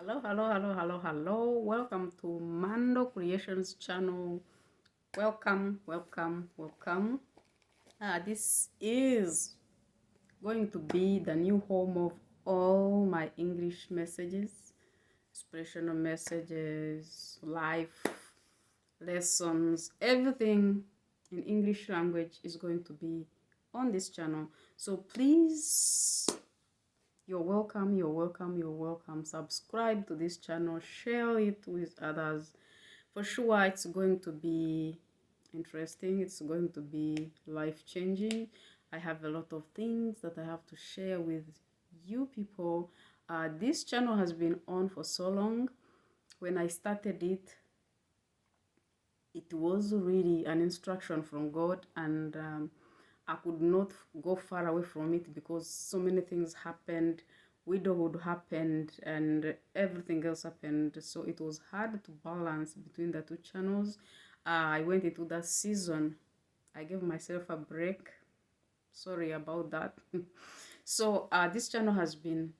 Hello. Welcome to Mando Creations channel. Welcome. This is going to be the new home of all my English messages, inspirational messages, life lessons, everything in English language is going to be on this channel. So please, you're welcome. Subscribe to this channel, share it with others. For sure, it's going to be interesting, it's going to be life-changing. I have a lot of things that I have to share with you people. This channel has been on for so long. When I started it, it was really an instruction from God, and I could not go far away from it because so many things happened. Widowhood happened and everything else happened, so it was hard to balance between the two channels. I went into that season. I gave myself a break. Sorry about that. So this channel has been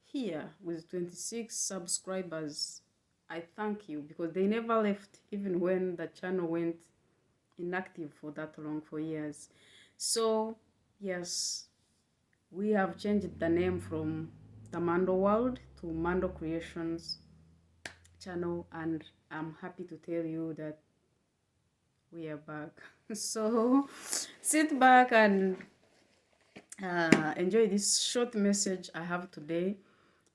here with 26 subscribers. I thank you because they never left even when the channel went inactive for that long, for years. So yes, we have changed the name from the Mando World to Mando Creations channel, and I'm happy to tell you that we are back. So sit back and enjoy this short message I have today.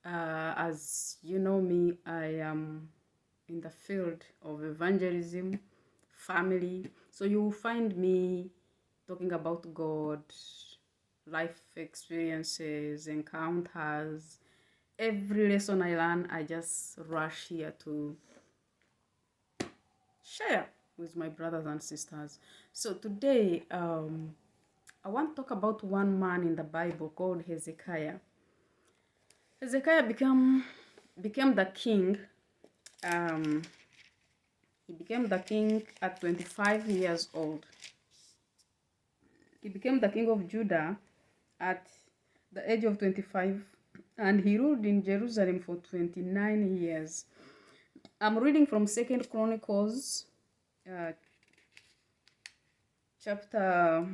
As you know me, I am in the field of evangelism, family. So you will find me talking about God, life experiences, encounters. Every lesson I learn, I just rush here to share with my brothers and sisters. So today, I want to talk about one man in the Bible called Hezekiah. Hezekiah became the king. Um, he became the king at 25 years old. He became the king of Judah at the age of 25, and he ruled in Jerusalem for 29 years. I'm reading from Second Chronicles, chapter.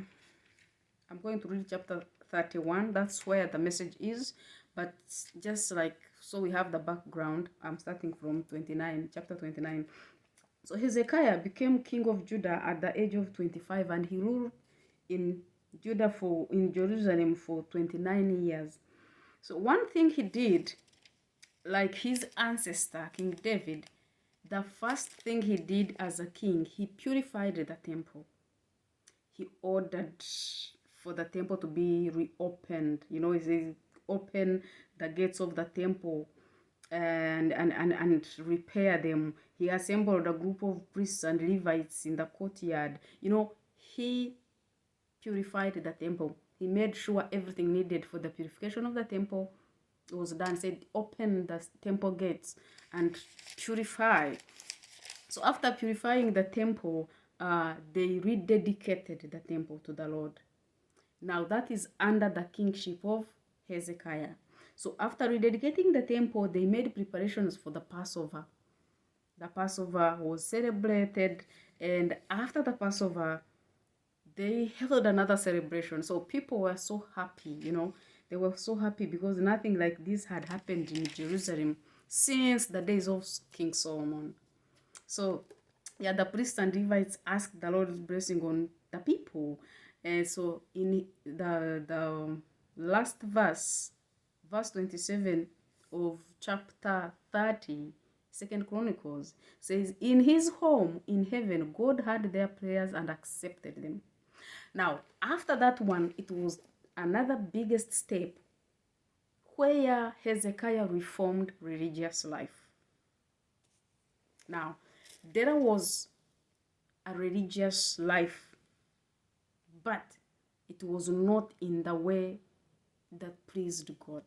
I'm going to read chapter 31. That's where the message is, but just like so we have the background. I'm starting from 29, chapter 29. So Hezekiah became king of Judah at the age of 25, and he ruled in Jerusalem for 29 years. So one thing he did, like his ancestor King David, the first thing he did as a king, he purified the temple. He ordered for the temple to be reopened. He says, open the gates of the temple and repair them. He assembled a group of priests and Levites in the courtyard. He purified the temple. He made sure everything needed for the purification of the temple was done. Said, open the temple gates and purify. So after purifying the temple, they rededicated the temple to the Lord. Now that is under the kingship of Hezekiah. So after rededicating the temple, they made preparations for the Passover. The Passover was celebrated, and after the Passover, they held another celebration. So people were so happy, they were so happy because nothing like this had happened in Jerusalem since the days of King Solomon. So yeah, the priests and Levites asked the Lord's blessing on the people. And so in the last verse 27 of chapter 30, Second Chronicles, says, in his home in heaven, God heard their prayers and accepted them. Now, after that one, it was another biggest step where Hezekiah reformed religious life. Now, there was a religious life, but it was not in the way that pleased God.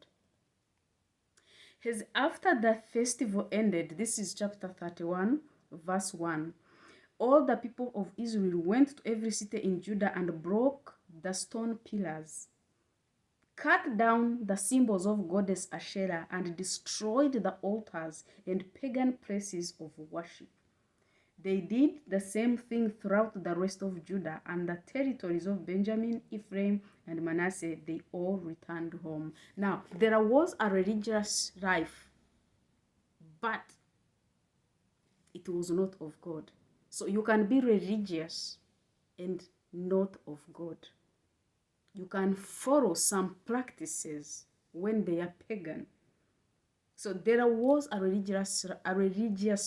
After the festival ended, this is chapter 31, verse 1, all the people of Israel went to every city in Judah and broke the stone pillars, cut down the symbols of goddess Asherah and destroyed the altars and pagan places of worship. They did the same thing throughout the rest of Judah and the territories of Benjamin, Ephraim, and Manasseh. They all returned home. Now, there was a religious life, but it was not of God. So you can be religious and not of God. You can follow some practices when they are pagan. So there was a religious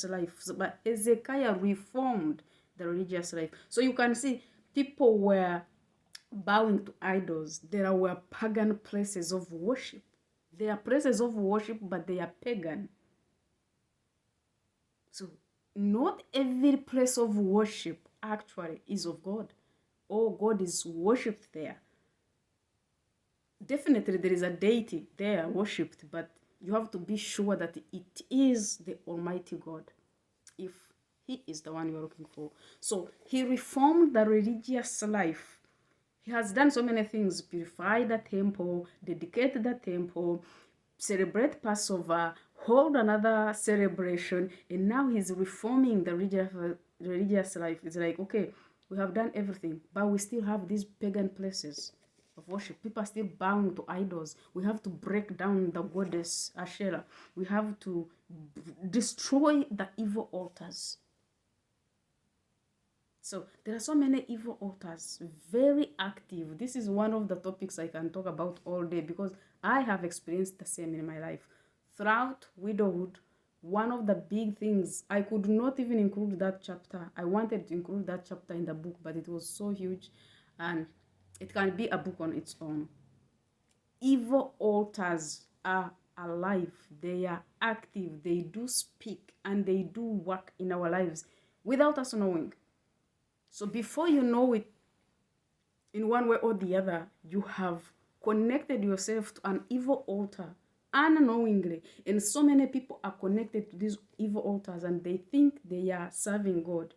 life, but Hezekiah reformed the religious life. So you can see people were bowing to idols. There were pagan places of worship. They are places of worship, but they are pagan. So not every place of worship actually is of God, or God is worshipped there. Definitely there is a deity there worshipped, but you have to be sure that it is the Almighty God, if he is the one you are looking for. So he reformed the religious life. He has done so many things: purify the temple, dedicate the temple, celebrate Passover, hold another celebration, and now he's reforming the religious life. It's like, okay, we have done everything, but we still have these pagan places of worship. People are still bowing to idols. We have to break down the goddess Asherah. We have to destroy the evil altars. So there are so many evil altars, very active. This is one of the topics I can talk about all day because I have experienced the same in my life. Throughout widowhood, one of the big things, I could not even include that chapter. I wanted to include that chapter in the book, but it was so huge and it can be a book on its own. Evil altars are alive. They are active. They do speak and they do work in our lives without us knowing. So before you know it, in one way or the other, you have connected yourself to an evil altar unknowingly. And so many people are connected to these evil altars and they think they are serving God.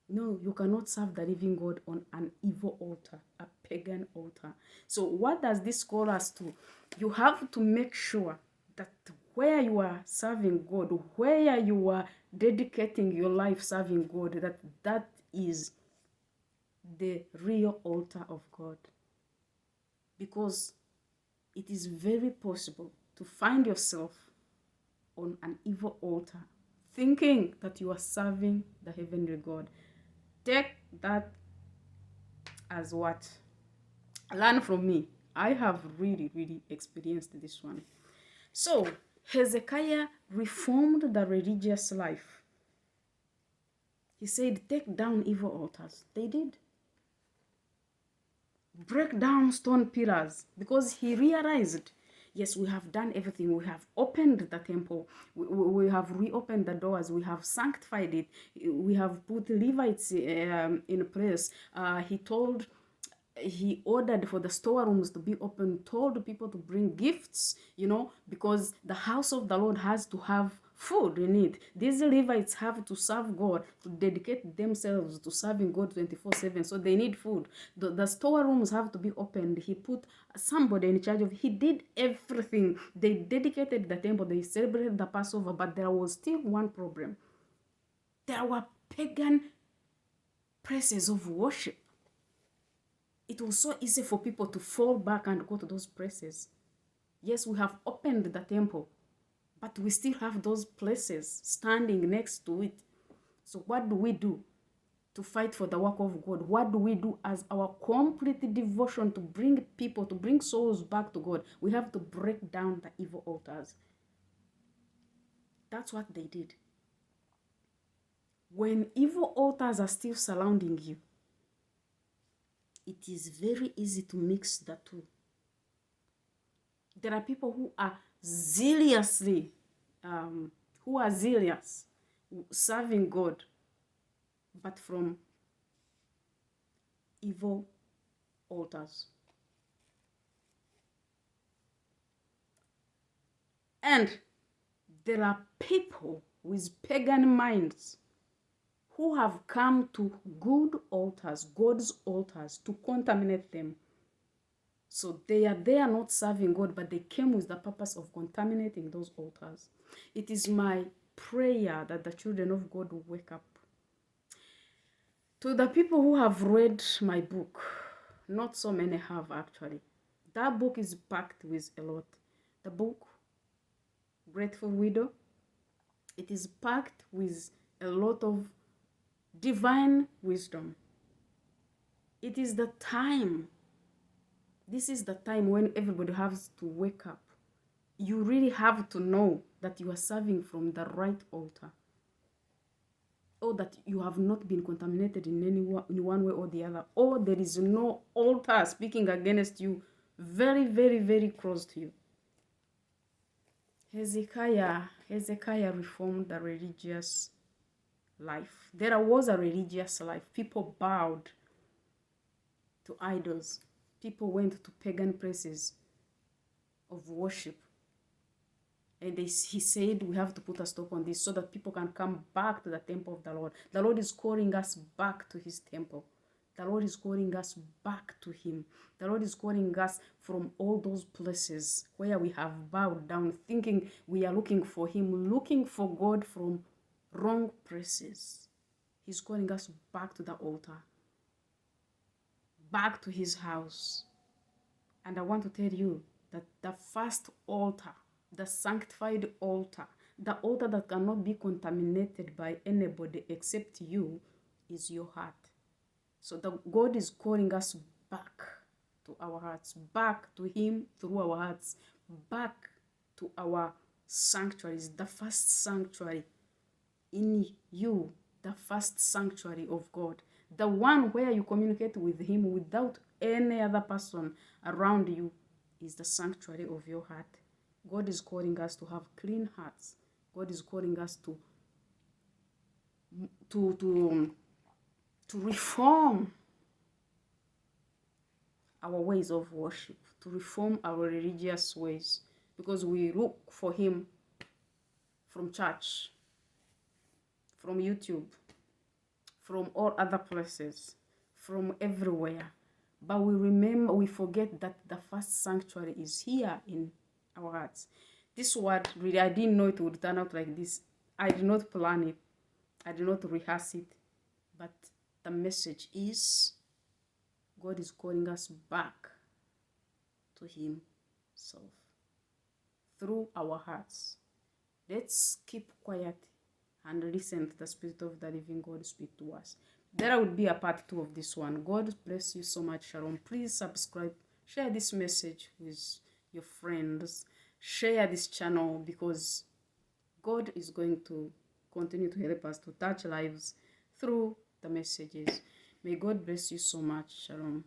No, you cannot serve the living God on an evil altar, a pagan altar. So what does this call us to? You have to make sure that where you are serving God, where you are dedicating your life serving God, that is the real altar of God. Because it is very possible to find yourself on an evil altar, thinking that you are serving the heavenly God. Take that as what? Learn from me. I have really experienced this one. So Hezekiah reformed the religious life. He said, take down evil altars. They did. Break down stone pillars, because he realized, yes, we have done everything. We have opened the temple. We have reopened the doors. We have sanctified it. We have put Levites in place. He ordered for the storerooms to be open, told people to bring gifts, because the house of the Lord has to have food in it. These Levites have to serve God, to dedicate themselves to serving God 24/7. So they need food. The storerooms have to be opened. He put somebody in charge of it. He did everything. They dedicated the temple. They celebrated the Passover, but there was still one problem. There were pagan places of worship. It was so easy for people to fall back and go to those places. Yes, we have opened the temple, but we still have those places standing next to it. So what do we do to fight for the work of God? What do we do as our complete devotion to bring people, to bring souls back to God? We have to break down the evil altars. That's what they did. When evil altars are still surrounding you, it is very easy to mix the two. There are people who are zealous, serving God, but from evil altars. And there are people with pagan minds who have come to good altars, God's altars, to contaminate them. So they are there not serving God, but they came with the purpose of contaminating those altars. It is my prayer that the children of God will wake up. To the people who have read my book, not so many have actually. That book is packed with a lot. The book, Grateful Widow, it is packed with a lot of divine wisdom. It is the time. This is the time when everybody has to wake up. You really have to know that you are serving from the right altar, or that you have not been contaminated in one way or the other, or there is no altar speaking against you very, very, very close to you. Hezekiah reformed the religious life. There was a religious life. People bowed to idols. People went to pagan places of worship. And he said, we have to put a stop on this so that people can come back to the temple of the Lord. The Lord is calling us back to his temple. The Lord is calling us back to him. The Lord is calling us from all those places where we have bowed down, thinking we are looking for him, looking for God from wrong places. He's calling us back to the altar, back to his house. And I want to tell you that the first altar, the sanctified altar, the altar that cannot be contaminated by anybody except you, is your heart. So God is calling us back to our hearts, back to him through our hearts, back to our sanctuaries, the first sanctuary in you, the first sanctuary of God, the one where you communicate with him without any other person around you, is the sanctuary of your heart. God is calling us to have clean hearts. God is calling us to reform our ways of worship, to reform our religious ways, because we look for him from church, from YouTube, from all other places, from everywhere. But we forget that the first sanctuary is here in our hearts. This word, really, I didn't know it would turn out like this. I did not plan it. I did not rehearse it. But the message is, God is calling us back to himself through our hearts. Let's keep quiet and listen to the Spirit of the living God speak to us. There will be a part 2 of this one. God bless you so much. Shalom. Please subscribe. Share this message with your friends. Share this channel, because God is going to continue to help us to touch lives through the messages. May God bless you so much. Shalom.